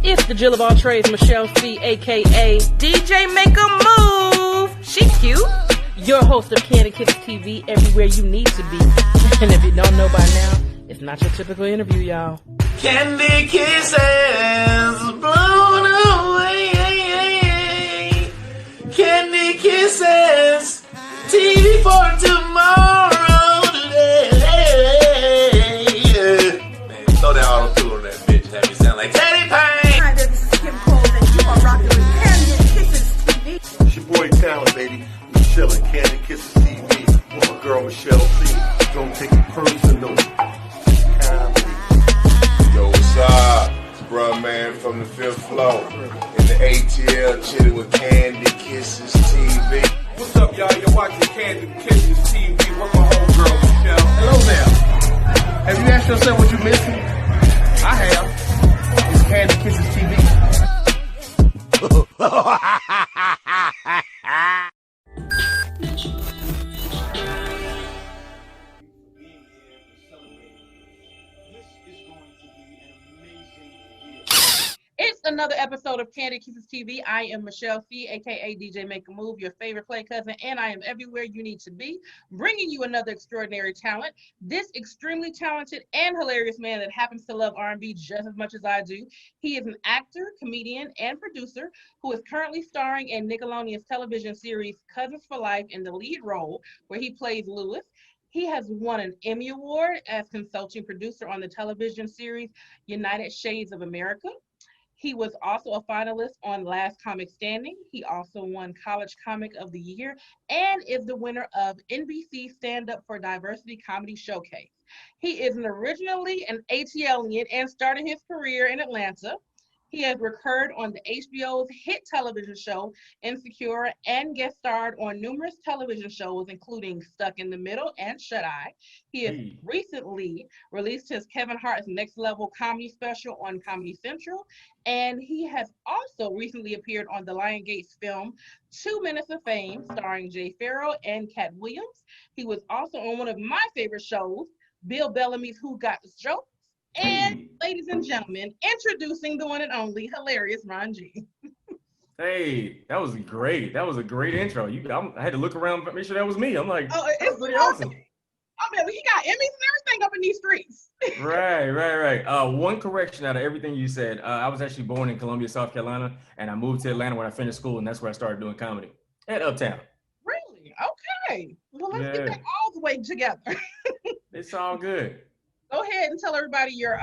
It's the Jill of all trades, Michelle C, aka DJ Make a Move. She cute. Your host of Kandid Kisses TV, everywhere you need to be. And if you don't know by now, it's not your typical interview, y'all. Kandid Kisses blown away. Kandid Kisses TV for tomorrow today. Man, throw that auto-tune on that bitch. Have me sound like Teddy Payne. Hi, this is Kim Cole, and you are rocking with Kandid Kisses TV. It's your boy Talent, baby. Michelle and Kandid Kisses TV with my girl Michelle C. Don't take it personal. Yo, what's up? It's bruh man from the fifth floor. In the ATL, chilling with Kandid Kisses TV. What's up, y'all? You're watching Kandid Kisses TV with my homegirl, Michelle. Hello there. Have you asked yourself what you're missing? I have. It's Kandid Kisses TV. It's another episode of Kandid Kisses TV. I am Michelle C, aka DJ Make a Move, your favorite play cousin, and I am everywhere you need to be, bringing you another extraordinary talent. This extremely talented and hilarious man that happens to love R&B just as much as I do. He is an actor, comedian, and producer who is currently starring in Nickelodeon's television series Cousins for Life in the lead role, where he plays Lewis. He has won an Emmy Award as consulting producer on the television series United Shades of America. He was also a finalist on Last Comic Standing. He also won College Comic of the Year and is the winner of NBC Stand Up for Diversity Comedy Showcase. He is originally an ATLian and started his career in Atlanta. He has recurred on the HBO's hit television show Insecure and guest starred on numerous television shows, including Stuck in the Middle and Shut Eye. He has recently released his Kevin Hart's Next Level comedy special on Comedy Central, and he has also recently appeared on the Lionsgate's film 2 Minutes of Fame, starring Jay Farrow and Cat Williams. He was also on one of my favorite shows, Bill Bellamy's Who Got the Stroke. And ladies and gentlemen, introducing the one and only hilarious Ron G. Hey, that was great. That was a great intro. I had to look around and make sure that was me. I'm like, oh, it's pretty awesome. Oh man, he got Emmys and everything up in these streets. Right. One correction out of everything you said. I was actually born in Columbia, South Carolina, and I moved to Atlanta when I finished school, and that's where I started doing comedy at Uptown. Really? Okay. Well, let's get that all the way together. It's all good. Go ahead and tell everybody your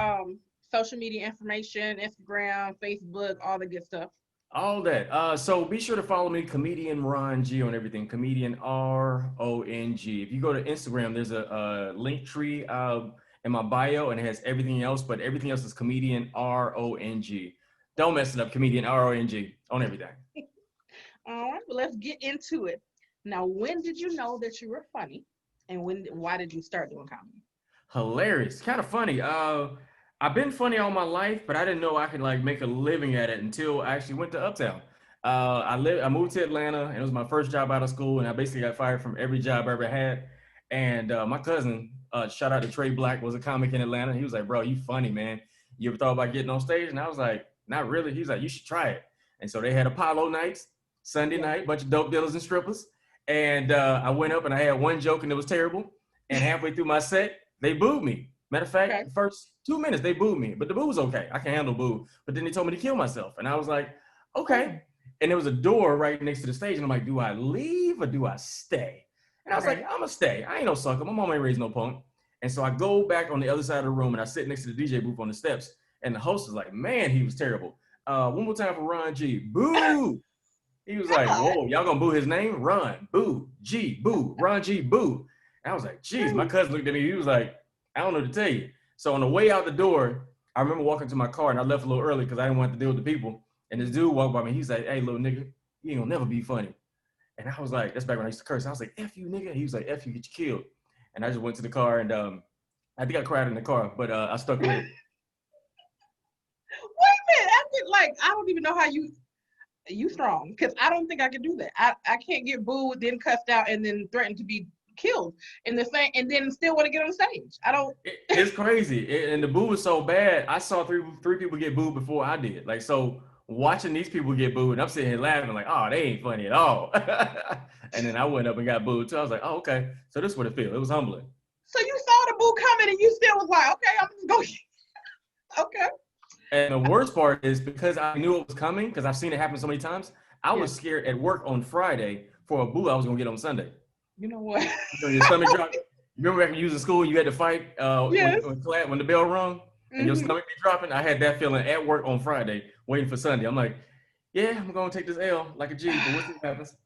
social media information, Instagram, Facebook, all the good stuff. All that. So be sure to follow me, Comedian Ron G, on everything. Comedian RONG. If you go to Instagram, there's a link tree in my bio, and it has everything else, but everything else is Comedian RONG. Don't mess it up, Comedian RONG on everything. All right, well, let's get into it. Now, when did you know that you were funny, and why did you start doing comedy? Hilarious, kind of funny. I've been funny all my life, but I didn't know I could like make a living at it until I actually went to Uptown. I moved to Atlanta, and it was my first job out of school, and I basically got fired from every job I ever had. And my cousin, shout out to Trey Black, was a comic in Atlanta. He was like, "Bro, you funny, man. You ever thought about getting on stage?" And I was like, "Not really." He was like, "You should try it." And so they had Apollo nights, Sunday night, bunch of dope dealers and strippers. And I went up and I had one joke and it was terrible. And halfway through my set, they booed me. Matter of fact, the first 2 minutes, they booed me. But the boo was okay. I can handle boo. But then they told me to kill myself. And I was like, okay. And there was a door right next to the stage. And I'm like, do I leave or do I stay? And I was like, I'm going to stay. I ain't no sucker. My mom ain't raised no punk. And so I go back on the other side of the room and I sit next to the DJ booth on the steps. And the host was like, man, he was terrible. One more time for Ron G. Boo. He was like, whoa, y'all going to boo his name? Ron, boo, G, boo, Ron G, boo. And I was like, geez, my cousin looked at me. He was like, I don't know what to tell you. So on the way out the door, I remember walking to my car and I left a little early because I didn't want to deal with the people. And this dude walked by me. He's like, hey, little nigga, you ain't gonna never be funny. And I was like, that's back when I used to curse. I was like, F you, nigga. He was like, F you, get you killed. And I just went to the car and I think I cried in the car, but I stuck with it. Wait a minute. I don't even know how you strong, because I don't think I could do that. I can't get booed, then cussed out, and then threatened to be killed in the thing, and then still want to get on stage. I don't. It's crazy, and the boo was so bad. I saw three people get booed before I did. Like, so watching these people get booed, and I'm sitting here laughing like, oh, they ain't funny at all. And then I went up and got booed too. I was like, oh, okay. So this is what it feels. It was humbling. So you saw the boo coming, and you still was like, okay, I'm just going. Okay. And the worst part is because I knew it was coming, because I've seen it happen so many times, I was scared at work on Friday for a boo I was going to get on Sunday. You know what? So your stomach drop. Remember back when you was in school, you had to fight Yes. when the bell rung and your stomach be dropping? I had that feeling at work on Friday, waiting for Sunday. I'm like, yeah, I'm going to take this L like a G, but we'll see what happens.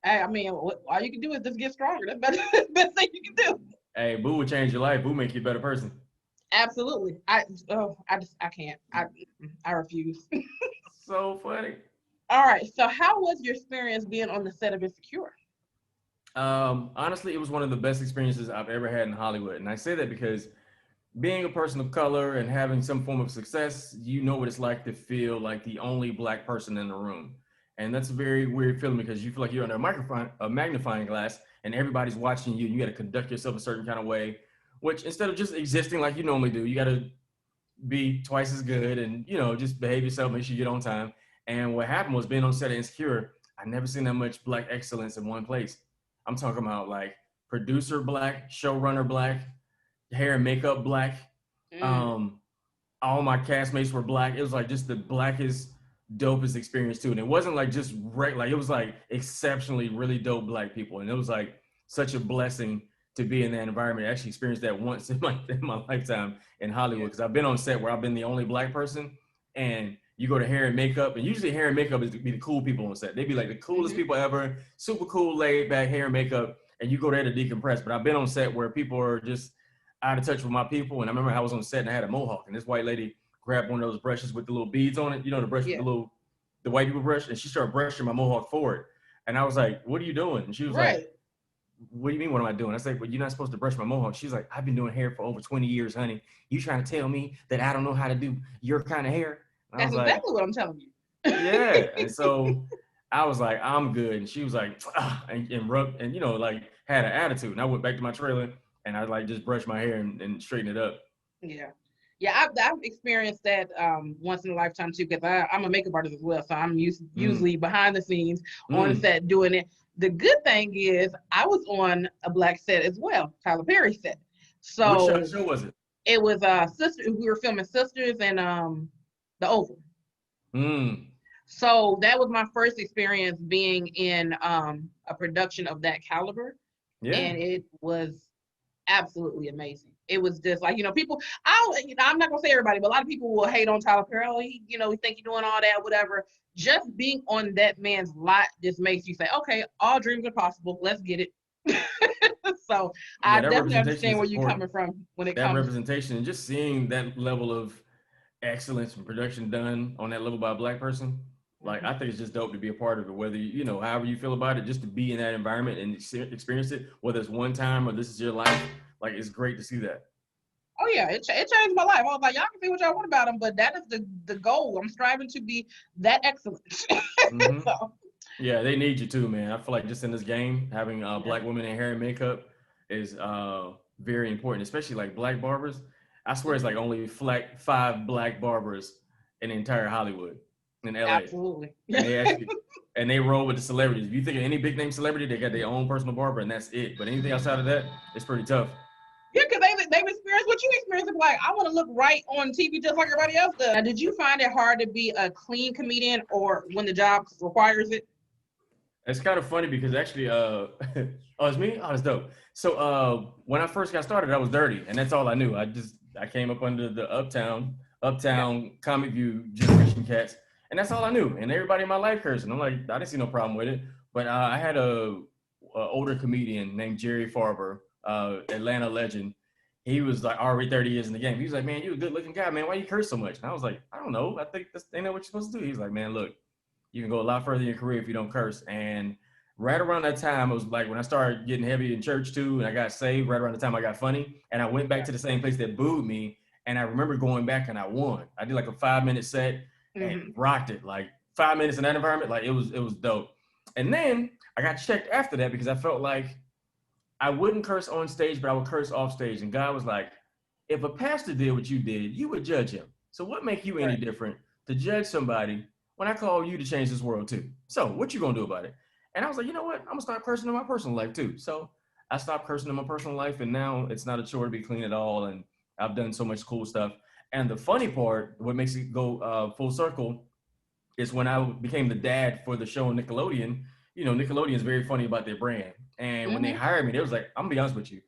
Hey, I mean, all you can do is just get stronger. That's the best thing you can do. Hey, boo would change your life. Boo make you a better person. Absolutely. I can't. I refuse. So funny. All right. So how was your experience being on the set of Insecure? Honestly, it was one of the best experiences I've ever had in Hollywood. And I say that because being a person of color and having some form of success, you know what it's like to feel like the only Black person in the room. And that's a very weird feeling because you feel like you're under a magnifying glass and everybody's watching you. You got to conduct yourself a certain kind of way, which instead of just existing like you normally do, you got to be twice as good and, you know, just behave yourself, make sure you get on time. And what happened was being on set of Insecure, I never seen that much Black excellence in one place. I'm talking about like producer Black, showrunner Black, hair and makeup Black. All my castmates were Black. It was like just the blackest, dopest experience too. And it wasn't like just it was like exceptionally really dope Black people. And it was like such a blessing to be in that environment. I actually experienced that once in my lifetime in Hollywood, because I've been on set where I've been the only Black person, and you go to hair and makeup, and usually hair and makeup is to be the cool people on set. They'd be like the coolest people ever, super cool, laid back hair and makeup, and you go there to decompress. But I've been on set where people are just out of touch with my people. And I remember I was on set and I had a mohawk, and this white lady grabbed one of those brushes with the little beads on it, you know, the brush with the white people brush, and she started brushing my mohawk forward. And I was like, what are you doing? And she was like, what do you mean, what am I doing? I said, well, you're not supposed to brush my mohawk. She's like, I've been doing hair for over 20 years, honey. You trying to tell me that I don't know how to do your kind of hair? And That's exactly what I'm telling you. Yeah. And so I was like, I'm good. And she was like, and rubbed, and, you know, like had an attitude. And I went back to my trailer and I like just brushed my hair and straightened it up. Yeah. Yeah, I've experienced that once in a lifetime too, because I'm a makeup artist as well. So I'm usually behind the scenes on set doing it. The good thing is I was on a Black set as well, Tyler Perry set. So which show was it? It was Sisters. We were filming Sisters and The Oval. So that was my first experience being in a production of that caliber. Yeah. And it was absolutely amazing. It was just like, you know, people, I'm not gonna say everybody, but a lot of people will hate on Tyler Perry. Oh, he think he's doing all that, whatever. Just being on that man's lot just makes you say, okay, all dreams are possible. Let's get it. So I definitely understand where you're coming from when it comes. That representation and just seeing that level of excellence and production done on that level by a Black person. Like, I think it's just dope to be a part of it, whether, you know, however you feel about it, just to be in that environment and experience it, whether it's one time or this is your life. Like, it's great to see that. Oh, yeah, it changed my life. I was like, y'all can say what y'all want about him, but that is the goal. I'm striving to be that excellent. So. Yeah, they need you too, man. I feel like just in this game, having Black women in hair and makeup is very important, especially like Black barbers. I swear it's like only 5 Black barbers in the entire Hollywood. In LA. Absolutely. And they roll with the celebrities. If you think of any big name celebrity, they got their own personal barber and that's it. But anything outside of that, it's pretty tough. Yeah, because they've experienced what you experienced. Like, I want to look right on TV just like everybody else does. Now, did you find it hard to be a clean comedian or when the job requires it? It's kind of funny because actually, oh, it's me? Oh, that's dope. So when I first got started, I was dirty and that's all I knew. I came up under the Uptown Comic View generation cats. And that's all I knew. And everybody in my life cursed. And I'm like, I didn't see no problem with it. But I had a older comedian named Jerry Farber, Atlanta legend. He was like already 30 years in the game. He was like, man, you're a good looking guy, man. Why you curse so much? And I was like, I don't know. I think ain't that what you're supposed to do. He's like, man, look, you can go a lot further in your career if you don't curse. And right around that time, it was like when I started getting heavy in church too, and I got saved right around the time I got funny. And I went back to the same place that booed me. And I remember going back and I won. I did like a 5-minute set. And rocked it. Like 5 minutes in that environment, like it was dope. And then I got checked after that because I felt like I wouldn't curse on stage, but I would curse off stage. And God was like, if a pastor did what you did, you would judge him. So what make you any different to judge somebody when I call you to change this world too? So what you gonna do about it? And I was like, you know what? I'm gonna start cursing in my personal life too. So I stopped cursing in my personal life, and now it's not a chore to be clean at all. And I've done so much cool stuff. And the funny part, what makes it go full circle, is when I became the dad for the show on Nickelodeon. You know, Nickelodeon is very funny about their brand. And when they hired me, they was like, I'm gonna be honest with you.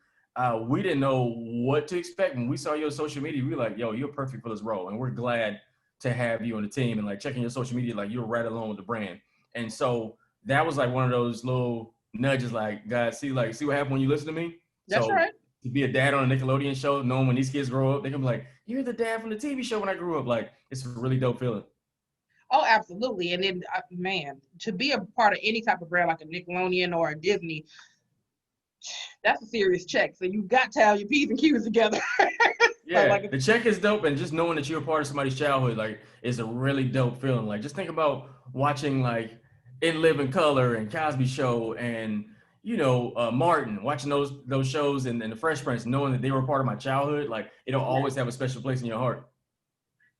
We didn't know what to expect. When we saw your social media, we were like, yo, you're perfect for this role. And we're glad to have you on the team. And like checking your social media, like you're right along with the brand. And so that was like one of those little nudges, like, guys, see what happened when you listen to me? That's so, right. To be a dad on a Nickelodeon show, knowing when these kids grow up, they can be like, you're the dad from the TV show when I grew up. Like, it's a really dope feeling. Oh, absolutely. And then, man, to be a part of any type of brand like a Nickelodeon or a Disney, that's a serious check. So you got to have your P's and Q's together. Yeah, so like, the check is dope, and just knowing that you're a part of somebody's childhood, like, is a really dope feeling. Like, just think about watching, like, In Living Color and Cosby Show and, you know, Martin, watching those shows and The Fresh Prince, knowing that they were a part of my childhood, like, it'll always have a special place in your heart.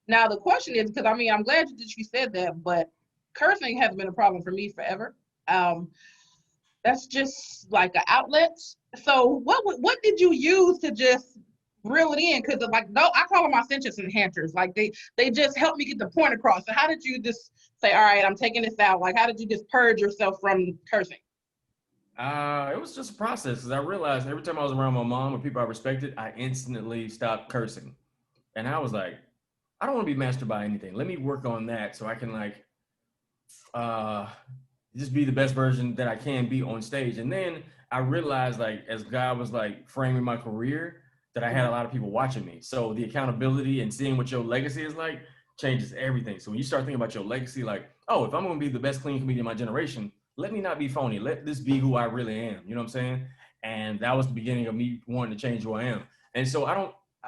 Now, the question is, because I mean, I'm glad that you said that, but cursing has been a problem for me forever. That's just like an outlet. So what did you use to just reel it in? Because like, no, I call them my sentence enhancers. Like they just help me get the point across. So how did you just say, all right, I'm taking this out? Like, how did you just purge yourself from cursing? It was just a process, because I realized every time I was around my mom or people I respected, I instantly stopped cursing. And I was like, I don't want to be mastered by anything. Let me work on that so I can like just be the best version that I can be on stage. And then I realized, like, as God was like framing my career, that I had a lot of people watching me. So the accountability and seeing what your legacy is like changes everything. So when you start thinking about your legacy, like, oh, if I'm going to be the best clean comedian in my generation, let me not be phony. Let this be who I really am. You know what I'm saying? And that was the beginning of me wanting to change who I am. And so I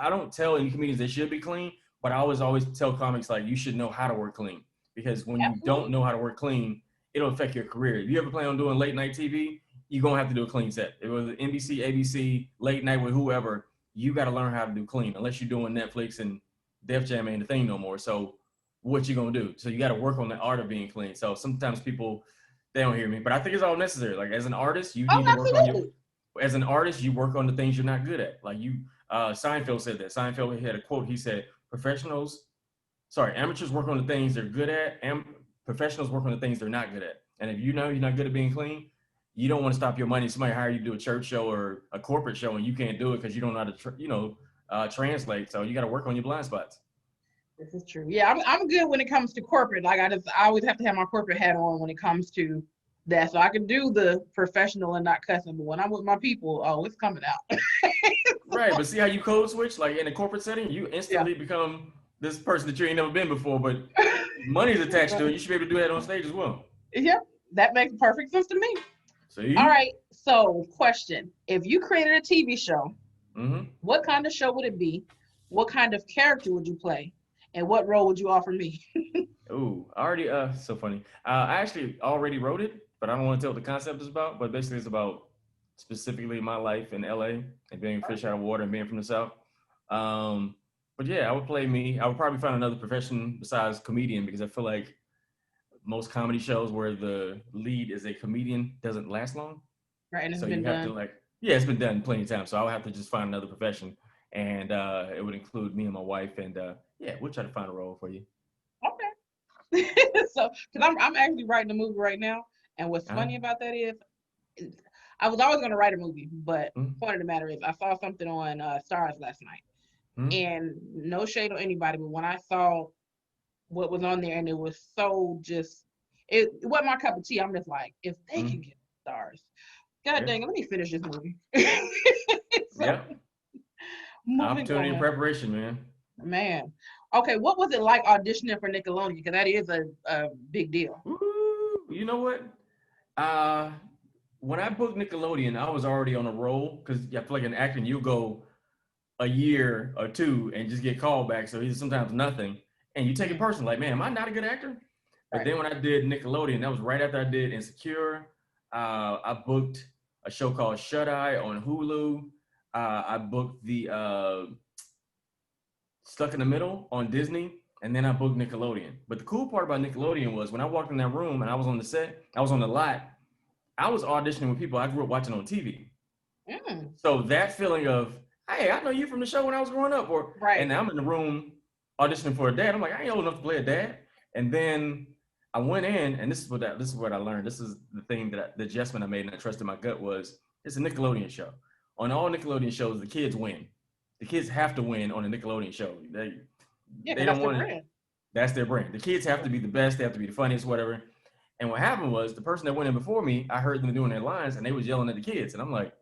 don't tell any comedians they should be clean, but I always tell comics, like, you should know how to work clean, because when you don't know how to work clean, it'll affect your career. If you ever plan on doing late night TV, you're going to have to do a clean set. It was NBC, ABC, late night with whoever, you got to learn how to do clean, unless you're doing Netflix and Def Jam ain't a thing no more. So what you going to do? So you got to work on the art of being clean. So sometimes people, they don't hear me, but I think it's all necessary. Like, as an artist, you need to work on as an artist, you work on the things you're not good at. Like Seinfeld said that. Seinfeld had a quote. He said, amateurs work on the things they're good at, and professionals work on the things they're not good at. And if you know you're not good at being clean, you don't want to stop your money. Somebody hire you to do a church show or a corporate show, and you can't do it because you don't know how to translate. So you got to work on your blind spots. This is true. Yeah, I'm good when it comes to corporate. Like, I always have to have my corporate hat on when it comes to that. So I can do the professional and not cussing, but when I'm with my people, oh, it's coming out. Right, but see how you code switch? Like, in a corporate setting, you instantly become this person that you ain't never been before, but money's attached to it. You should be able to do that on stage as well. Yeah, that makes perfect sense to me. See? All right, so question. If you created a TV show, what kind of show would it be? What kind of character would you play? And what role would you offer me? Ooh, already, so funny. I actually already wrote it, but I don't want to tell what the concept is about. But basically, it's about specifically my life in LA and being a fish out of water and being from the South. But yeah, I would play me. I would probably find another profession besides comedian, because I feel like most comedy shows where the lead is a comedian doesn't last long. Right, and it's so been you have done. to it's been done plenty of times. So I would have to just find another profession, and it would include me and my wife, and we'll try to find a role for you. Okay. So, because I'm actually writing a movie right now, and what's funny about that is, I was always going to write a movie, but point of the matter is, I saw something on Stars last night, and no shade on anybody, but when I saw what was on there, and it was so it wasn't my cup of tea. I'm just like, if they can get stars, God dang it, let me finish this movie. Opportunity and preparation, man. Okay, what was it like auditioning for Nickelodeon? Because that is a big deal. Ooh, you know what? When I booked Nickelodeon, I was already on a roll, because I feel like in acting, you go a year or two and just get called back. So either sometimes nothing, and you take it personal, like, man, am I not a good actor? But then when I did Nickelodeon, that was right after I did Insecure. I booked a show called Shut Eye on Hulu. I booked the Stuck in the Middle on Disney, and then I booked Nickelodeon. But the cool part about Nickelodeon was when I walked in that room and I was on the set, I was on the lot, I was auditioning with people I grew up watching on TV. So that feeling of, hey, I know you from the show when I was growing up, and now I'm in the room auditioning for a dad. I'm like, I ain't old enough to play a dad. And then I went in, and this is what I learned. This is the thing the adjustment I made, and I trusted my gut was, it's a Nickelodeon show. On all Nickelodeon shows, the kids win. The kids have to win on a Nickelodeon show. They don't want to. That's their brand. The kids have to be the best. They have to be the funniest, whatever. And what happened was the person that went in before me, I heard them doing their lines, and they was yelling at the kids. And I'm like,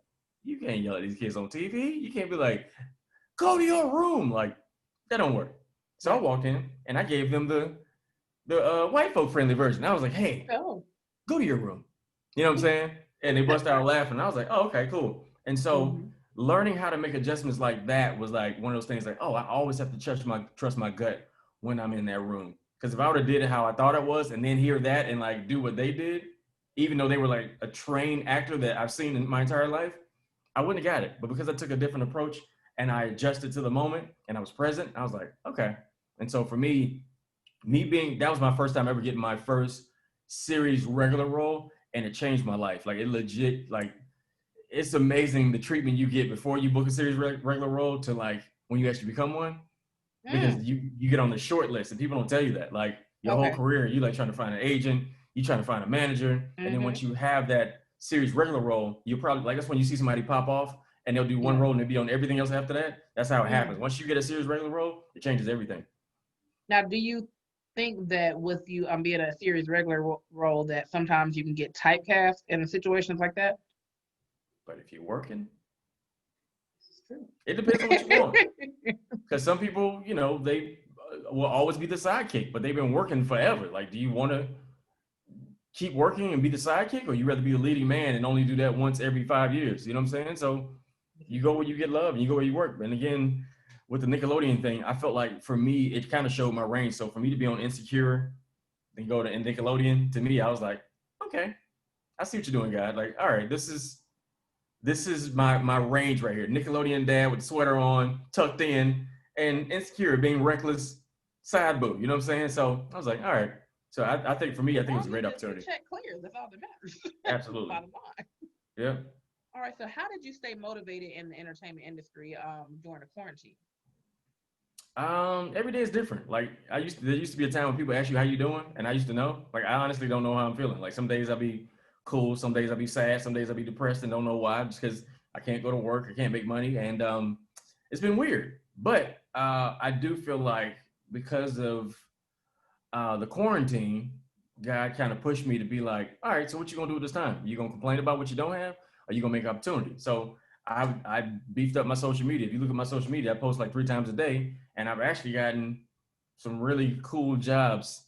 you can't yell at these kids on TV. You can't be like, go to your room. Like, that don't work. So I walked in, and I gave them the white folk friendly version. I was like, hey, go to your room. You know what I'm saying? And they bust out laughing. I was like, oh, okay, cool. And so learning how to make adjustments like that was like one of those things like, oh, I always have to trust my gut when I'm in that room. Because if I would have did it how I thought it was and then hear that and like do what they did, even though they were like a trained actor that I've seen in my entire life, I wouldn't have got it. But because I took a different approach and I adjusted to the moment and I was present, I was like, okay. And so for me that was my first time ever getting my first series regular role, and it changed my life. Like it legit, like it's amazing the treatment you get before you book a series regular role to like when you actually become one, because you get on the short list and people don't tell you that. Like your whole career, you like trying to find an agent, you trying to find a manager, and then once you have that series regular role, you probably like that's when you see somebody pop off and they'll do one role and they'll be on everything else after that. That's how it happens. Once you get a series regular role, it changes everything. Now, do you think that with you being a series regular role that sometimes you can get typecast in situations like that? But if you're working, it depends on what you want. Because some people, you know, they will always be the sidekick, but they've been working forever. Like, do you want to keep working and be the sidekick, or you rather be the leading man and only do that once every 5 years? You know what I'm saying? So you go where you get love and you go where you work. And again, with the Nickelodeon thing, I felt like for me, it kind of showed my range. So for me to be on Insecure and go to Nickelodeon, to me, I was like, okay, I see what you're doing, God. Like, all right, this is my range right here. Nickelodeon dad with the sweater on, tucked in, and Insecure being reckless side boob. You know what I'm saying? So I was like, all right. So I think for me, I think it was a great opportunity. Check clear. That's all that matters. Absolutely. Bottom line. Yeah. All right. So how did you stay motivated in the entertainment industry during the quarantine? Every day is different. Like there used to be a time when people ask you how you doing, and I used to know. Like I honestly don't know how I'm feeling. Like some days I'll be cool, some days I'll be sad, some days I'll be depressed and don't know why, just because I can't go to work, I can't make money, and it's been weird. But I do feel like because of the quarantine, God kind of pushed me to be like, all right, so what you gonna do this time? You gonna complain about what you don't have, or you gonna make opportunity? So I beefed up my social media. If you look at my social media, I post like 3 times a day, and I've actually gotten some really cool jobs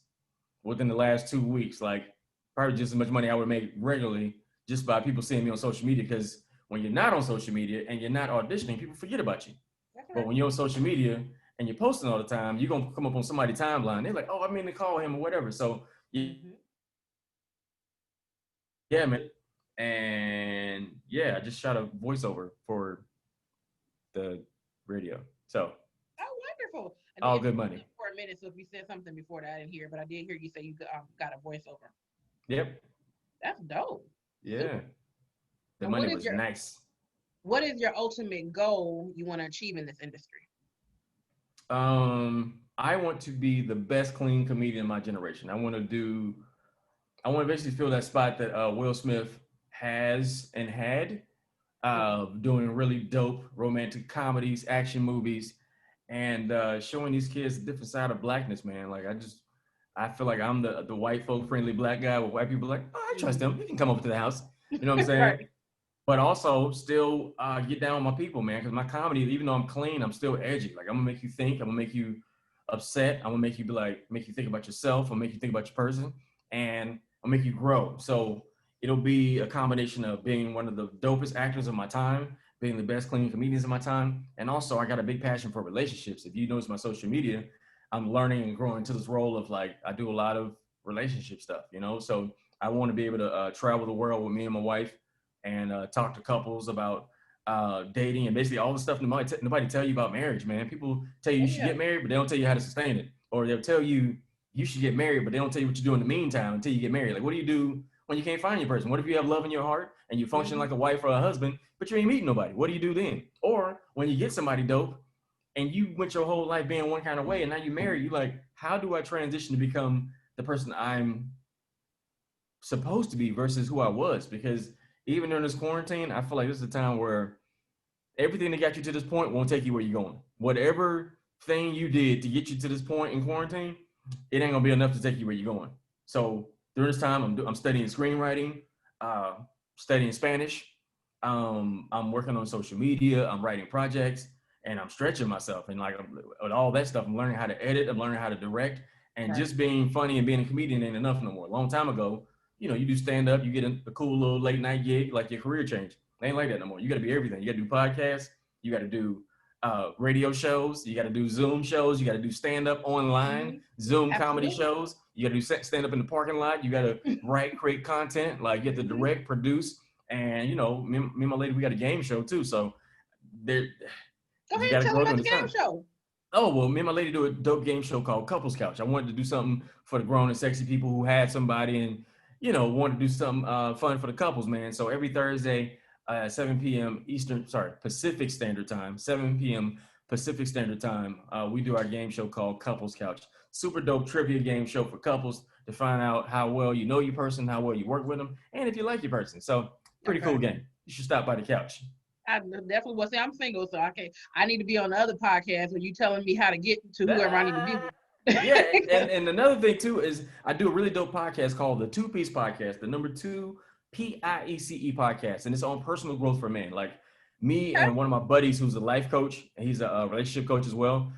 within the last 2 weeks. Like probably just as much money I would make regularly just by people seeing me on social media. Because when you're not on social media and you're not auditioning, people forget about you. But when you're on social media and you're posting all the time, you're gonna come up on somebody's timeline. They're like, oh, I mean to call him or whatever. So yeah, man. And yeah, I just shot a voiceover for the radio. So wonderful. All good money. For a minute, so if you said something before that, I didn't hear, but I did hear you say you got a voiceover. Yep. That's dope. Yeah. The money was nice. What is your ultimate goal you want to achieve in this industry? I want to be the best clean comedian in my generation. I want to basically fill that spot that Will Smith has and had, doing really dope romantic comedies, action movies, and showing these kids a different side of blackness, man. Like I feel like I'm the white folk friendly black guy where white people are like, oh, I trust him. He can come over to the house. You know what I'm saying? Right. But also still get down with my people, man. Because my comedy, even though I'm clean, I'm still edgy. Like I'm gonna make you think. I'm gonna make you upset. I'm gonna make you make you think about yourself. I'll make you think about your person, and I'll make you grow. So it'll be a combination of being one of the dopest actors of my time, being the best clean comedians of my time, and also I got a big passion for relationships. If you notice my social media, I'm learning and growing to this role of like I do a lot of relationship stuff, you know. So I want to be able to travel the world with me and my wife, and talk to couples about dating and basically all the stuff nobody tell you about marriage, man. People tell you you should get married, but they don't tell you how to sustain it. Or they'll tell you you should get married, but they don't tell you what you do in the meantime until you get married. Like, what do you do when you can't find your person? What if you have love in your heart and you function like a wife or a husband, but you ain't meeting nobody? What do you do then? Or when you get somebody dope and you went your whole life being one kind of way and now you marry, you like, how do I transition to become the person I'm supposed to be versus who I was? Because even during this quarantine, I feel like this is a time where everything that got you to this point won't take you where you're going. Whatever thing you did to get you to this point in quarantine, it ain't gonna be enough to take you where you're going. So during this time, I'm studying screenwriting, studying Spanish. I'm working on social media. I'm writing projects, and I'm stretching myself. And like with all that stuff, I'm learning how to edit. I'm learning how to direct. And just being funny and being a comedian ain't enough no more. A long time ago, you know, you do stand up, you get a cool little late night gig, like your career changed. It ain't like that no more. You got to be everything. You got to do podcasts. You got to do radio shows. You got to do Zoom shows. You got to do stand up online, Zoom comedy shows. You got to do stand up in the parking lot. You got to write, create content. Like you have to direct, produce, and you know, me and my lady, we got a game show too. So there. Go ahead, tell me about the game show. Oh, well, me and my lady do a dope game show called Couples Couch. I wanted to do something for the grown and sexy people who had somebody and, you know, wanted to do something fun for the couples, man. So every Thursday, 7 p.m. Pacific Standard Time, 7 p.m. Pacific Standard Time, we do our game show called Couples Couch. Super dope trivia game show for couples to find out how well you know your person, how well you work with them, and if you like your person. So pretty cool game. You should stop by the couch. I definitely will say I'm single, so I need to be on the other podcast when you telling me how to get to whoever I need to be with. Yeah, and another thing too is I do a really dope podcast called the 2 Piece Podcast, the number 2 PIECE podcast, and it's on personal growth for men. Like me and one of my buddies who's a life coach, and he's a relationship coach as well.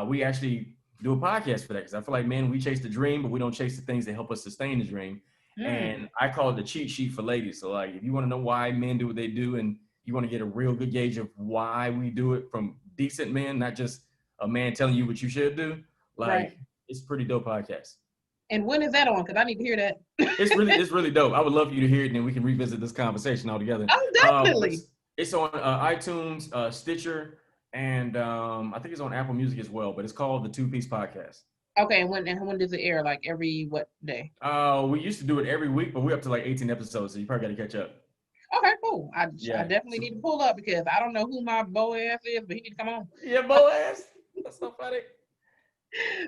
We actually do a podcast for that because I feel like, man, we chase the dream, but we don't chase the things that help us sustain the dream. And I call it the cheat sheet for ladies. So like, if you want to know why men do what they do, and you want to get a real good gauge of why we do it from decent men, not just a man telling you what you should do. Like, it's a pretty dope podcast. And when is that on? Because I need to hear that. It's really dope. I would love for you to hear it, and then we can revisit this conversation all together. Oh, definitely. It's on iTunes, Stitcher, and I think it's on Apple Music as well. But it's called the 2 Piece Podcast. Okay, and when does it air? Like every what day? We used to do it every week, but we're up to like 18 episodes, so you probably got to catch up. Okay, cool. I definitely need to pull up because I don't know who my Bo ass is, but he need to come on. Yeah, Bo ass. That's so funny.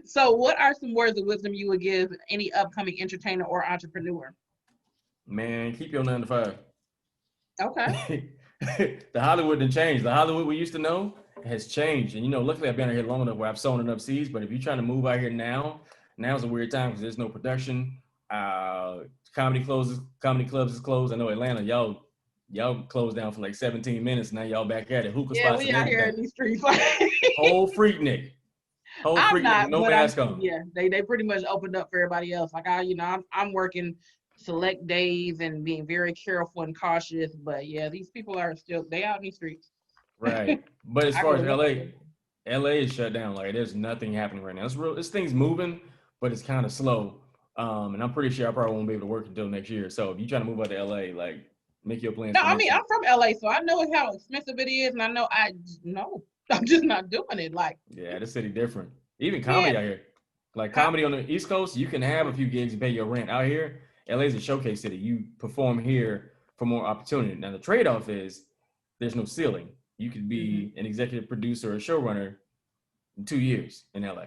So what are some words of wisdom you would give any upcoming entertainer or entrepreneur? Man, keep your 9 to 5. Okay. The Hollywood didn't change. The Hollywood we used to know has changed. And, you know, luckily I've been out here long enough where I've sown enough seeds. But if you're trying to move out here now's a weird time because there's no production. Comedy clubs is closed. I know Atlanta, y'all closed down for like 17 minutes. Now y'all back at it. Hookah spots. Yeah, we out here in these streets. Whole Freaknik. No mask on. Yeah, they pretty much opened up for everybody else. Like I'm working select days and being very careful and cautious. But yeah, these people are they out in these streets. Right. But as far as LA is shut down. Like there's nothing happening right now. This thing's moving, but it's kind of slow. And I'm pretty sure I probably won't be able to work until next year. So if you're trying to move out to LA, like make your plans. No, I mean, I'm from LA, so I know how expensive it is. And I know I'm just not doing it. Like, yeah, this city different. Even comedy out here. Like comedy on the East Coast, you can have a few gigs and pay your rent. Out here, LA is a showcase city. You perform here for more opportunity. Now the trade-off is there's no ceiling. You could be an executive producer or showrunner in 2 years in LA.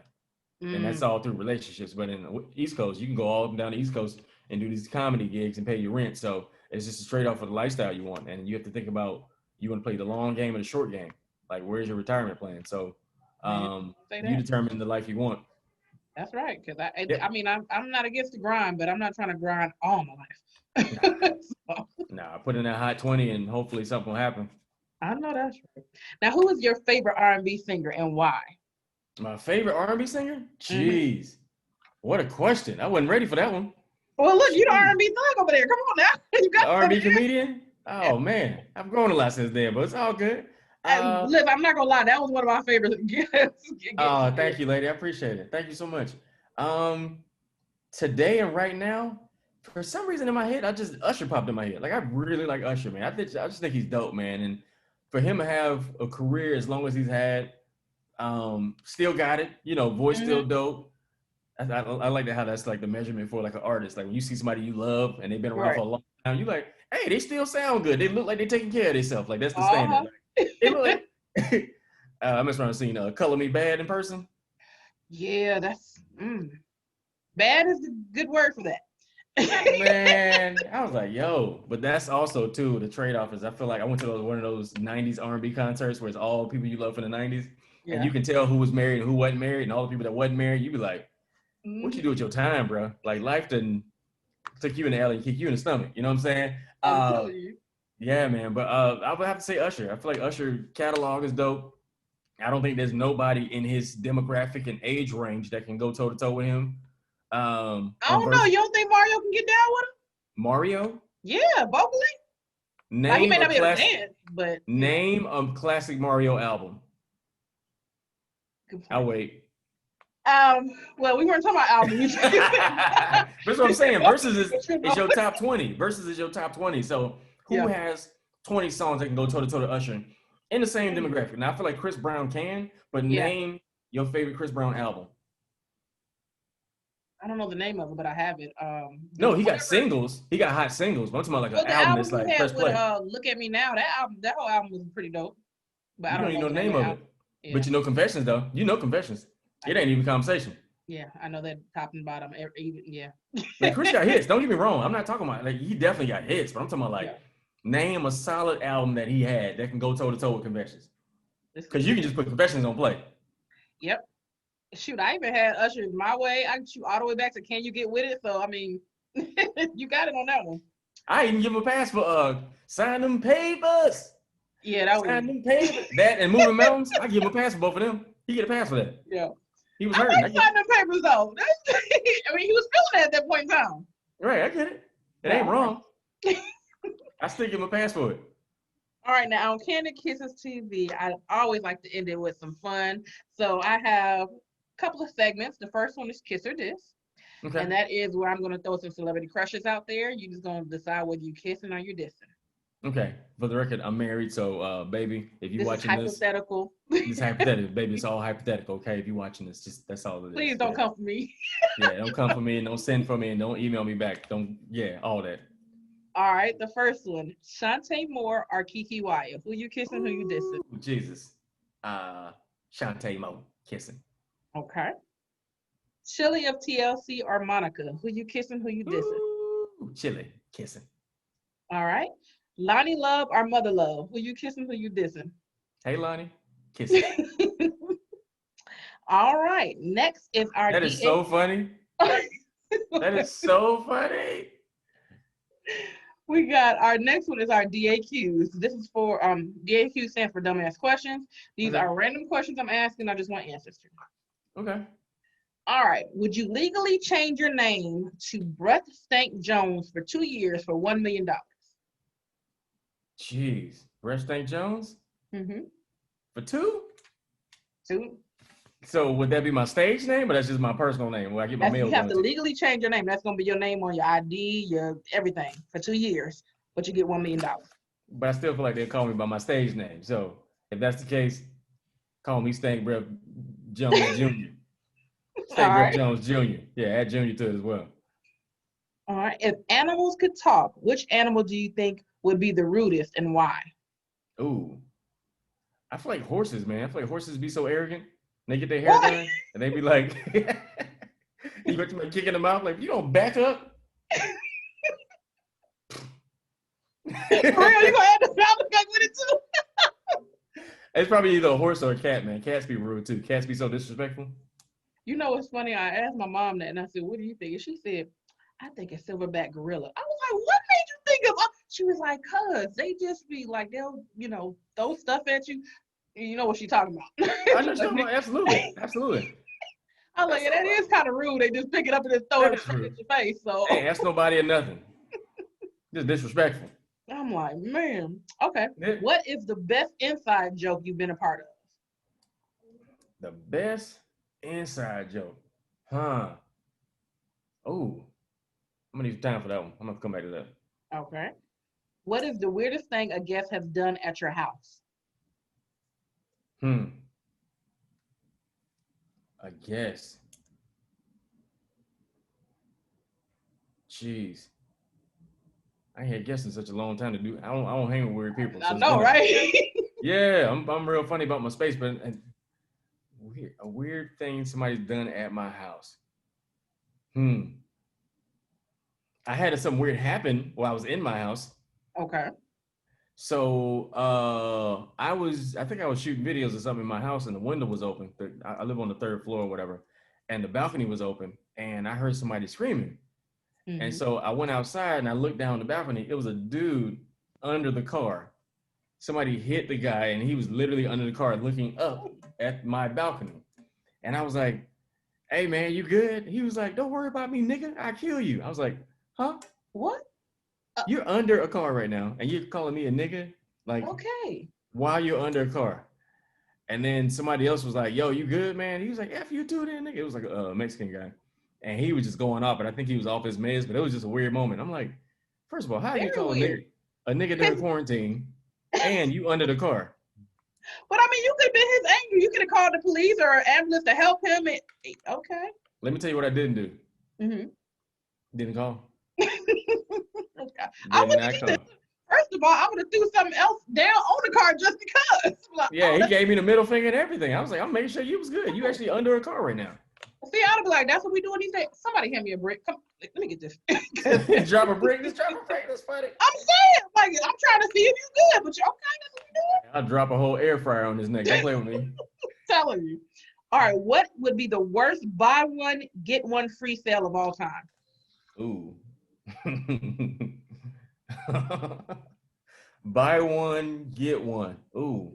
And that's all through relationships. But in the East Coast, you can go all up and down the East Coast and do these comedy gigs and pay your rent. So it's just a trade off of the lifestyle you want. And you have to think about, you want to play the long game or the short game. Like, where's your retirement plan? So you determine the life you want. That's right. Because I mean, I'm not against the grind, but I'm not trying to grind all my life. I put in that hot 20 and hopefully something will happen. I know that's right. Now, who is your favorite R&B singer and why? My favorite R&B singer? Jeez. What a question. I wasn't ready for that one. Well, look, you're the R&B thug over there. Come on now. You got the R&B comedian? Oh, man. I've grown a lot since then, but it's all good. Listen, I'm not going to lie. That was one of my favorite guests. Oh, thank you, lady. I appreciate it. Thank you so much. Today and right now, for some reason in my head, Usher popped in my head. Like I really like Usher, man. I just think he's dope, man. And for him to have a career as long as he's had, still got it. You know, voice still dope. I like that how that's like the measurement for like an artist. Like when you see somebody you love and they've been around for a long time, you like, hey, they still sound good. They look like they're taking care of themselves. Like that's the standard. Like, they look like. I mess around seeing "Color Me Bad" in person. Yeah, that's bad is a good word for that. Man, I was like, yo, but that's also too the trade-off is I feel like I went to one of those '90s R&B concerts where it's all people you love from the '90s, and you can tell who was married and who wasn't married, and all the people that wasn't married, you be like, what you do with your time, bro? Like life didn't took you in the alley and kick you in the stomach. You know what I'm saying? I'm telling you. Yeah, man. But I would have to say Usher. I feel like Usher catalog is dope. I don't think there's nobody in his demographic and age range that can go toe to toe with him. I don't know. You don't think Mario can get down with him? Mario? Yeah, vocally. Now, he may not be able to dance, but name a classic Mario album. I'll wait. Well, we weren't talking about albums. That's what I'm saying. Versus is your top 20. Versus is your top 20. So who has 20 songs that can go toe to toe to Usher in the same demographic? Now I feel like Chris Brown can, but name your favorite Chris Brown album. I don't know the name of it, but I have it. No, he got singles. He got hot singles. But I'm talking about like an album that's like press play. Look at Me Now. That whole album was pretty dope. But I don't even know the name of it. Yeah. But you know Confessions though. You know Confessions. It ain't even conversation. Yeah, I know that top and bottom. Even Like Chris got hits. Don't get me wrong. I'm not talking about like he definitely got hits, but I'm talking about like name a solid album that he had that can go toe to toe with Confessions. Because you can just put Confessions on play. Yep. Shoot, I even had Usher's My Way. I can shoot all the way back to Can You Get With It? So I mean, you got it on that one. I even give him a pass for Sign Them Papers. Yeah, that was Sign Them Papers. That and Moving Mountains. I give him a pass for both of them. He get a pass for that. Yeah. He was I hurting. like Sign Them Papers though. I mean, he was feeling it at that point in time. Right, I get it. It ain't wrong. I still give him a pass for it. All right, now on Kandid Kisses TV, I always like to end it with some fun. So I have a couple of segments. The first one is Kiss or Diss. Okay. And that is where I'm going to throw some celebrity crushes out there. You're just going to decide whether you're kissing or you're dissing. Okay. For the record, I'm married, so baby, if you're watching this, hypothetical. It's hypothetical, baby. It's all hypothetical. Okay, if you're watching this, just that's all it is. Please don't come for me. Yeah, don't come for me, and don't send for me, and don't email me back. Don't, all that. All right, the first one: Shantae Moore or Kiki Wyatt. Who you kissing? Who you dissing? Ooh, Jesus, Shantae Moore kissing. Okay. Chili of TLC or Monica? Who you kissing? Who you dissing? Ooh, Chili kissing. All right. Lonnie Love or Mother Love? Who you kissing? Who you dissing? Hey, Lonnie, kissing. All right. Next is our. That is so funny. That is so funny. We got our next one is our DAQs. This is for DAQ stands for dumbass questions. These are random questions I'm asking. I just want answers to. Okay. All right. Would you legally change your name to Breath Stank Jones for 2 years for $1 million? Jeez, Breath Stank Jones? Mm-hmm. For 2? 2. So would that be my stage name, or that's just my personal name? Where I get my mail? You have to legally change your name. That's gonna be your name on your ID, your everything for 2 years, but you get $1 million. But I still feel like they'll call me by my stage name. So if that's the case, call me Stank Breath Jones Jr. Stank Breath Jones Jr. Yeah, add Jr. to it as well. All right. If animals could talk, which animal do you think would be the rudest and why? Ooh, I feel like horses, man. I feel like horses be so arrogant. They get their hair done, and they be like, you got to kick in the mouth, like, you don't back up. For real, you gonna add the sound effect with it too? It's probably either a horse or a cat, man. Cats be rude too. Cats be so disrespectful. You know what's funny? I asked my mom that, and I said, "What do you think?" And she said, "I think a silverback gorilla." I was like, "What made you think of?" She was like, "Cause they just be like they'll, throw stuff at you." You know what she's talking about. I understand. Absolutely. I was like, that is kind of rude. They just pick it up and just throw it in your face. So hey, that's nobody or nothing. Just disrespectful. I'm like, man. Okay. Yeah. What is the best inside joke you've been a part of? The best inside joke, huh? Oh, I'm gonna need time for that one. I'm gonna come back to that. Okay. What is the weirdest thing a guest has done at your house? I guess. Jeez. I ain't had guests in such a long time to do. I don't hang with weird people. I So know, right? yeah, I'm real funny about my space, but a weird thing somebody's done at my house. I had something weird happen while I was in my house. Okay. So I think I was shooting videos or something in my house, and the window was open. I live on the 3rd floor or whatever, and the balcony was open, and I heard somebody screaming. Mm-hmm. And so I went outside and I looked down the balcony. It was a dude under the car. Somebody hit the guy, and he was literally under the car looking up at my balcony. And I was like, "Hey man, you good?" He was like, "Don't worry about me, nigga. I kill you." I was like, "Huh? What? You're under a car right now, and you're calling me a nigga? Like, okay. While you're under a car?" And then somebody else was like, "Yo, you good, man?" He was like, "F you too, then, nigga." It was like a Mexican guy, and he was just going off. And I think he was off his meds, but it was just a weird moment. I'm like, first of all, how do you call a nigga during quarantine, and you under the car? But I mean, you could have been his anger. You could have called the police or ambulance to help him. Okay. Let me tell you what I didn't do. Mm-hmm. Didn't call. I wouldn't either. First of all, I would have threw something else down on the car just because. Like, yeah, he gave me the middle finger and everything. I was like, I'm making sure you was good. You actually under a car right now. See, I'd be like, that's what we doing these days. Somebody hand me a brick. Come, let me get this. Drop a brick. Just drop a brick. That's funny. I'm saying, like, I'm trying to see if you good, but you're okay. That's what you doing. I'll drop a whole air fryer on his neck. Don't play with me. Telling you. All right, what would be the worst buy one, get one free sale of all time? Ooh. Buy one, get one. Ooh.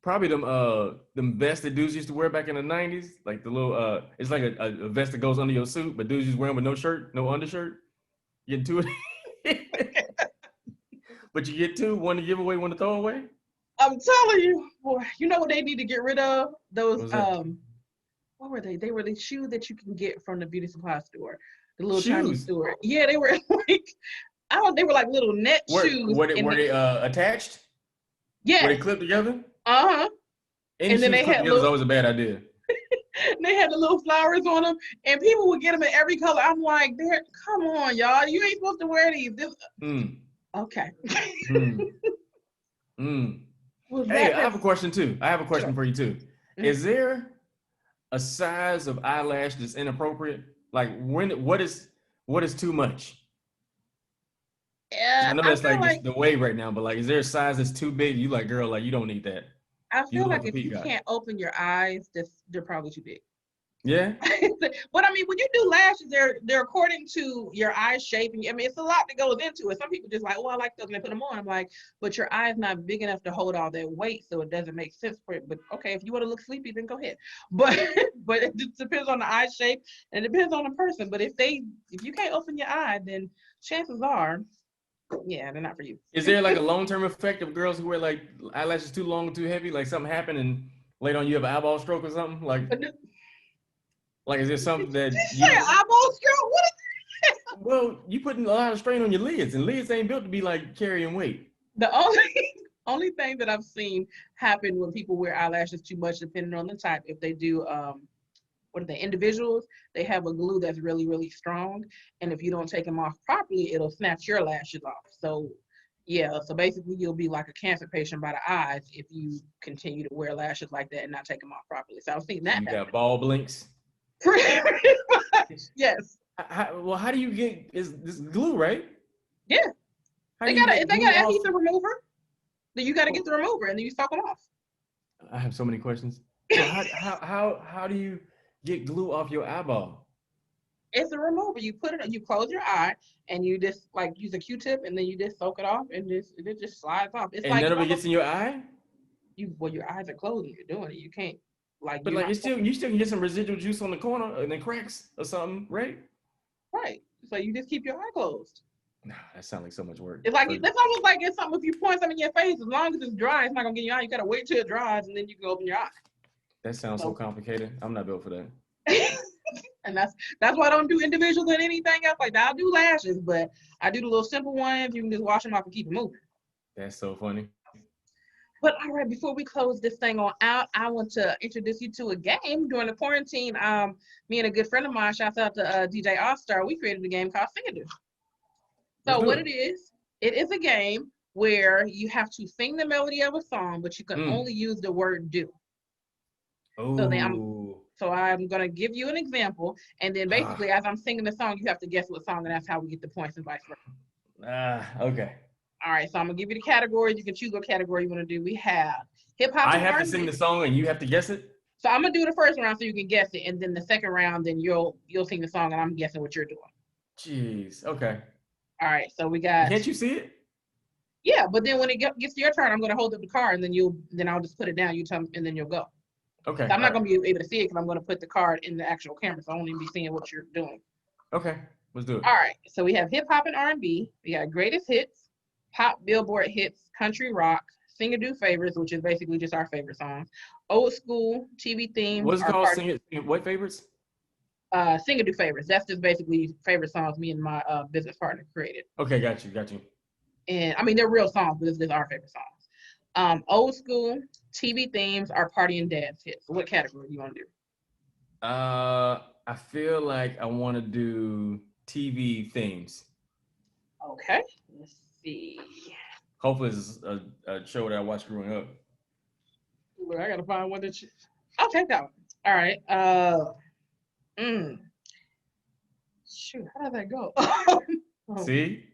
Probably them vests that dudes used to wear back in the 90s. Like the little it's like a vest that goes under your suit, but dudes just wear them with no shirt, no undershirt. You get two. But you get two, one to give away, one to throw away. I'm telling you, boy, you know what they need to get rid of? Those what were they? They were the shoes that you can get from the beauty supply store. The little Chinese store. Yeah, they were like they were like little net shoes. Were they attached? Yeah. Were they clipped together? Uh-huh. And then they had was always a bad idea. They had the little flowers on them, and people would get them in every color. I'm like, come on, y'all. You ain't supposed to wear these. Okay. Hey, I have a question too. I have a question for you too. Is there a size of eyelash that's inappropriate? Like what is too much? Yeah, I know that's like the wave right now, but like, is there a size that's too big? You like, girl, like you don't need that. I feel like if you can't open your eyes, they're probably too big. Yeah. But I mean, when you do lashes, they're according to your eye shape. And I mean, it's a lot that goes into it. Some people just like, oh, I like those, and they put them on. I'm like, but your eye's not big enough to hold all that weight, so it doesn't make sense for it. But okay, if you want to look sleepy, then go ahead. But it depends on the eye shape and it depends on the person. But if you can't open your eye, then chances are, yeah, they're not for you. Is there like a long-term effect of girls who wear like eyelashes too long or too heavy? Like something happened and later on you have an eyeball stroke or something? Like, is there something that you say eyeball stroke? What is that? Well, you putting a lot of strain on your lids, and lids ain't built to be like carrying weight. The only thing that I've seen happen when people wear eyelashes too much, depending on the type, if they do what are they, individuals, they have a glue that's really, really strong, and if you don't take them off properly, it'll snatch your lashes off. So yeah, so basically you'll be like a cancer patient by the eyes if you continue to wear lashes like that and not take them off properly. So I've seen that. You got ball blinks. Pretty much, yes. How do you get this glue, right? Yeah. They got an adhesive remover. Then you got to get the remover and then you suck them off. I have so many questions. So how do you get glue off your eyeball? It's a remover. You put it, you close your eye and you just like use a Q-tip and then you just soak it off and it just slides off. It's and like none of it gets in your eye? Your eyes are closed and you're doing it. You can't But like you still can get some residual juice on the corner and then cracks or something, right? Right. So you just keep your eye closed. Nah, that sounds like so much work. It's like that's almost like it's something if you point something in your face, as long as it's dry, it's not gonna get in your eye. You gotta wait till it dries and then you can open your eye. That sounds so complicated. I'm not built for that. And that's why I don't do individuals and anything else like that. I'll do lashes, but I do the little simple ones. You can just wash them off and keep it moving. That's so funny. But all right, before we close this thing on out, I want to introduce you to a game during the quarantine. Me and a good friend of mine, shouts out to DJ All Star, we created a game called Sing-a-Do. So what it is a game where you have to sing the melody of a song, but you can only use the word do. Oh. So I'm gonna give you an example, and then basically as I'm singing the song, you have to guess what song, and that's how we get the points and vice versa. Okay. All right, so I'm gonna give you the categories. You can choose what category you want to do. We have hip hop. I have to sing the song, and you have to guess it. So I'm gonna do the first round so you can guess it, and then the second round, then you'll sing the song, and I'm guessing what you're doing. Jeez. Okay. All right, so we got. Can't you see it? Yeah, but then when it gets to your turn, I'm gonna hold up the card, and then I'll just put it down. You tell me, and then you'll go. Okay. So I'm not gonna be able to see it because I'm gonna put the card in the actual camera, so I won't even be seeing what you're doing. Okay. Let's do it. All right, so we have hip hop and R&B. We got greatest hits, pop Billboard hits, country rock, Sing-a-Do favorites, which is basically just our favorite songs, old school TV themes. What's it called? What favorites? Sing-a-Do favorites. That's just basically favorite songs me and my business partner created. Okay, got you. And I mean, they're real songs, but it's just our favorite songs. Old school, TV themes, are party and dance hits. So what category do you want to do? I feel like I want to do TV themes. Okay, let's see. Hopefully it's a show that I watched growing up. Well, I gotta find one that you. I'll take that one. All right. Shoot, how did that go? See?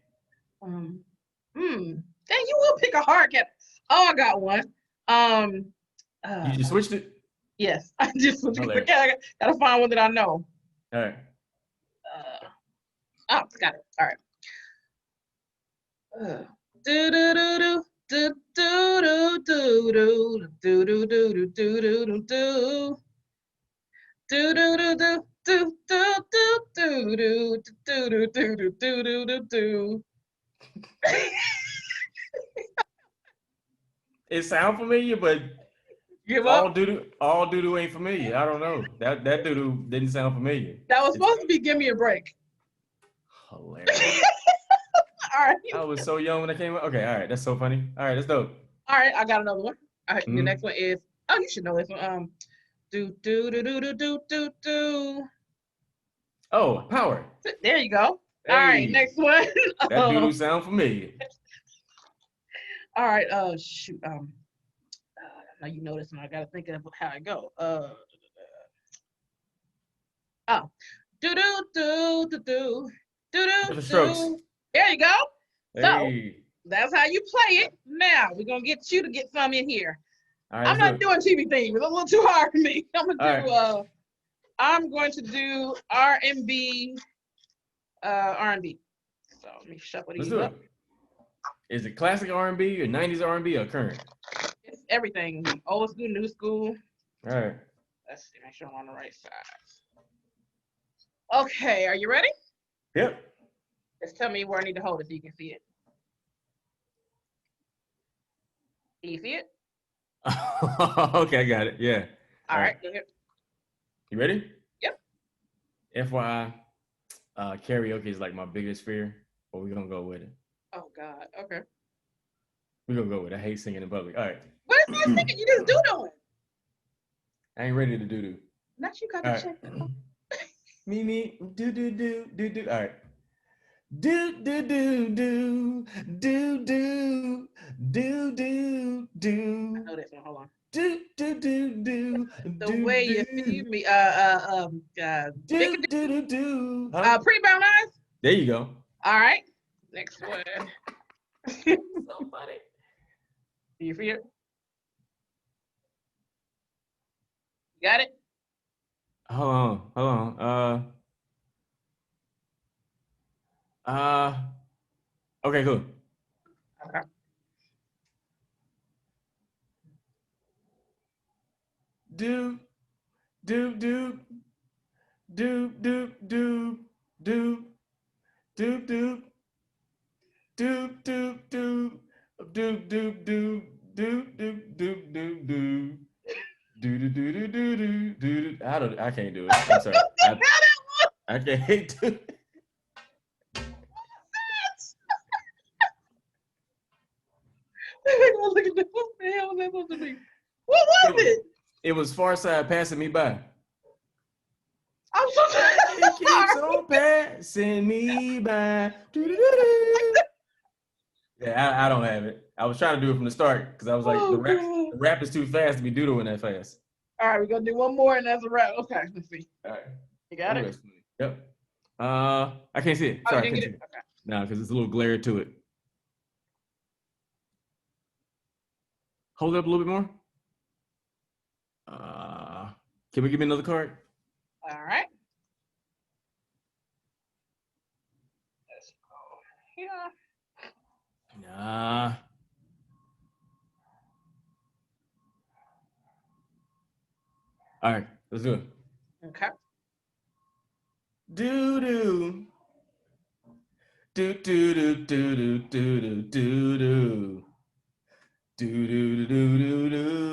Dang, you will pick a hard cat. Oh, I got one. You just switched it? Yes, I just switched it. Okay, I gotta find one that I know. All right. Oh, got it. All right. Do do do do do do do do do do do do do do. Do do do do do do do do do do do do do do do. It sound familiar, but Give up. All doo-doo ain't familiar. I don't know. That doo-doo didn't sound familiar. That was supposed to be Give Me a Break. Hilarious. All right. I was so young when I came out. Okay, all right. That's so funny. All right, that's dope. All right, I got another one. All right, the next one is, oh, you should know this one. Do do do do do do do do. Oh, Power. There you go. Hey, all right, next one. That doo-doo sound familiar. All right, shoot. Now you know this one. I gotta think of how I go. Do do do do do do do. Strokes. There you go. Hey. So that's how you play it. Now we're gonna get you to get some in here. All right, I'm not doing TV themes. It's a little too hard for me. I'm going to do R&B. R&B. So let me shuffle these up. Is it classic R&B or 90s R&B or current? It's everything. Old school, new school. All right. Let's see. Make sure I'm on the right side. Okay. Are you ready? Yep. Just tell me where I need to hold it so you can see it. Can you see it? Okay, I got it. Yeah. All right. Go ahead. You ready? Yep. FYI, karaoke is like my biggest fear, but we're gonna go with it. Oh God. Okay. We're gonna go with it. I hate singing in public. All right. What is that singing? You just do it. I ain't ready to do. Not you got to check. Me, do. All right. Do. I know this one. Hold on. Do. The way you feed me. Do. Pretty Brown Eyes. There you go. All right. Next one. So funny. Do you feel it? You got it? Hold on. Okay, cool. Okay. Do. Do do do do do do do. I can't do it. I'm sorry. I can't do it. Look at this. What the hell was that supposed to be? What was it? It was Far Side passing me by. I'm so It keeps sorry. on passing me by. Do-do-do-do. Yeah, I don't have it. I was trying to do it from the start because I was like, the rap is too fast to be doodling that fast. All right, we're gonna do one more and that's a wrap. Okay, let's see. All right. You got it? Yep. I can't see it. Oh, Sorry, you I didn't can't get see it? it. Okay. No, because it's a little glare to it. Hold it up a little bit more. Can we give me another card? All right. Let's go here. Nah. All right, let's do it. Okay. Do do. Do do do do do do do do do. Do do do do do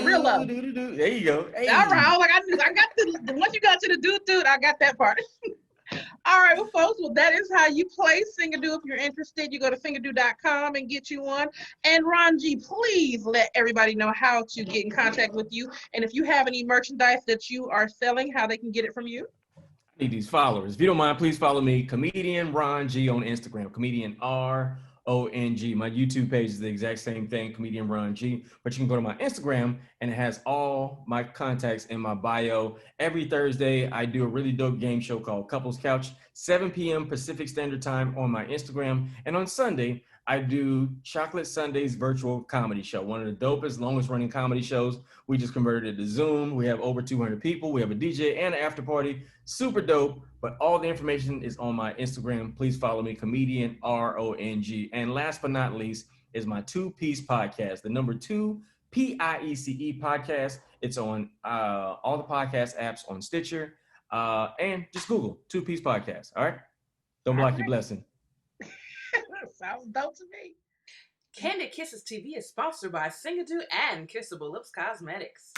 Real love. do. There you go. Hey. All right. I was like, I got the once you got to the dude, I got that part. All right, well, folks, that is how you play Singadoo. If you're interested, you go to singadoo.com and get you one. And Ron G, please let everybody know how to get in contact with you. And if you have any merchandise that you are selling, how they can get it from you. I need these followers. If you don't mind, please follow me, Comedian Ron G on Instagram, Comedian RONG. My YouTube page is the exact same thing, Comedian Ron G. But you can go to my Instagram and it has all my contacts in my bio. Every Thursday, I do a really dope game show called Couples Couch, 7 p.m. Pacific Standard Time on my Instagram. And on Sunday, I do Chocolate Sundays virtual comedy show, one of the dopest, longest running comedy shows. We just converted it to Zoom. We have over 200 people. We have a DJ and an after party. Super dope. But all the information is on my Instagram. Please follow me, Comedian RONG. And last but not least is my two-piece podcast, the number 2 PIECE podcast. It's on all the podcast apps on Stitcher. And just Google two-piece podcast. All right. Don't block your blessing. Sounds dope to me. Kandid Kisses TV is sponsored by Singadoo and Kissable Lips Cosmetics.